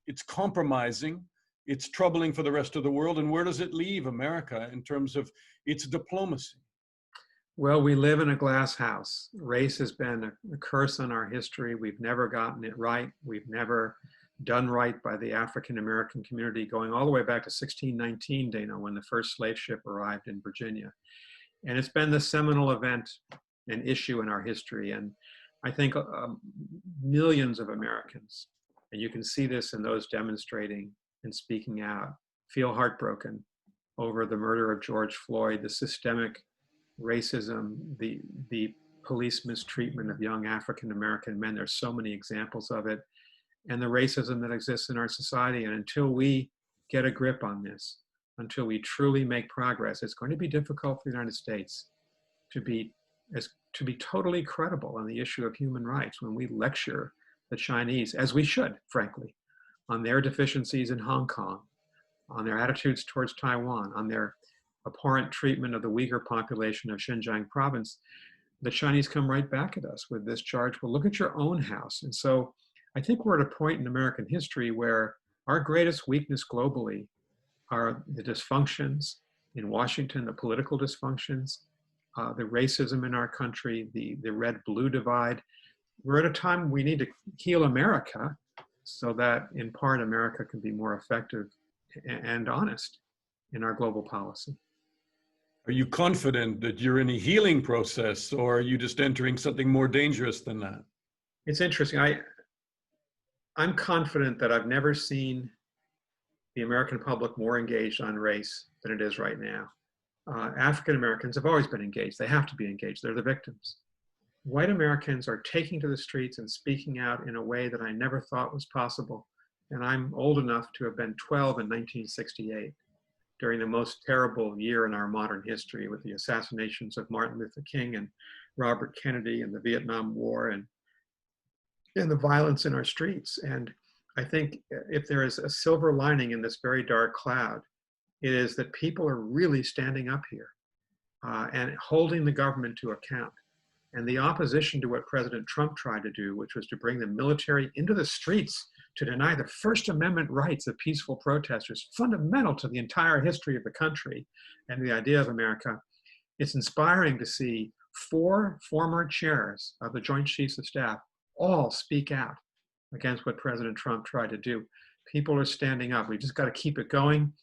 it's compromising, it's troubling for the rest of the world, and where does it leave America in terms of its diplomacy? Well, we live in a glass house. Race has been a curse on our history. We've never gotten it right. We've never done right by the African American community, going all the way back to 1619, Dana, when the first slave ship arrived in Virginia. And it's been the seminal event and issue in our history. And I think millions of Americans, and you can see this in those demonstrating and speaking out, feel heartbroken over the murder of George Floyd, the systemic racism, the police mistreatment of young African American men. There's so many examples of it, and the racism that exists in our society. And until we get a grip on this, until we truly make progress, it's going to be difficult for the United States to be totally credible on the issue of human rights when we lecture the Chinese, as we should, frankly, on their deficiencies in Hong Kong, on their attitudes towards Taiwan, on their abhorrent treatment of the Uyghur population of Xinjiang province. The Chinese come right back at us with this charge, well, look at your own house. And so I think we're at a point in American history where our greatest weakness globally are the dysfunctions in Washington, the political dysfunctions, the racism in our country, the red-blue divide. We're at a time we need to heal America so that in part America can be more effective and honest in our global policy. Are you confident that you're in a healing process, or are you just entering something more dangerous than that? It's interesting. I'm confident that I've never seen the American public more engaged on race than it is right now. African Americans have always been engaged. They have to be engaged. They're the victims. White Americans are taking to the streets and speaking out in a way that I never thought was possible. And I'm old enough to have been 12 in 1968. During the most terrible year in our modern history, with the assassinations of Martin Luther King and Robert Kennedy and the Vietnam War and the violence in our streets. And I think if there is a silver lining in this very dark cloud, it is that people are really standing up here and holding the government to account. And the opposition to what President Trump tried to do, which was to bring the military into the streets to deny the First Amendment rights of peaceful protesters, fundamental to the entire history of the country and the idea of America. It's inspiring to see 4 former chairs of the Joint Chiefs of Staff all speak out against what President Trump tried to do. People are standing up. We just got to keep it going.